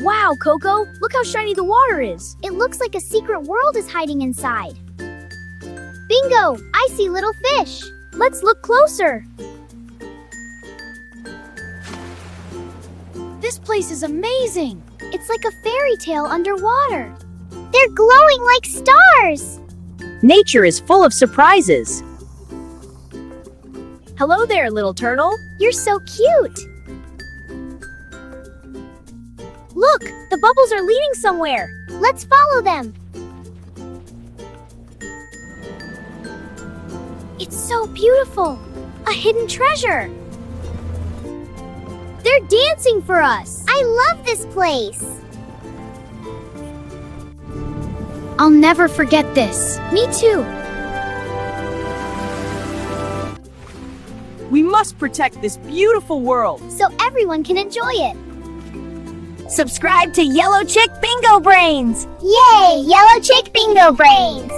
Wow, Coco, look how shiny the water is. It looks like a secret world is hiding inside. Bingo! I see little fish. Let's look closer. This place is amazing. It's like a fairy tale underwater. They're glowing like stars. Nature is full of surprises. Hello there, little turtle. You're so cute. Look, the bubbles are leading somewhere. Let's follow them. It's so beautiful. A hidden treasure. They're dancing for us. I love this place. I'll never forget this. Me too. We must protect this beautiful world. So everyone can enjoy it. Subscribe to Yellow Chick Bingo Brainz. Yay! Yellow Chick Bingo Brains!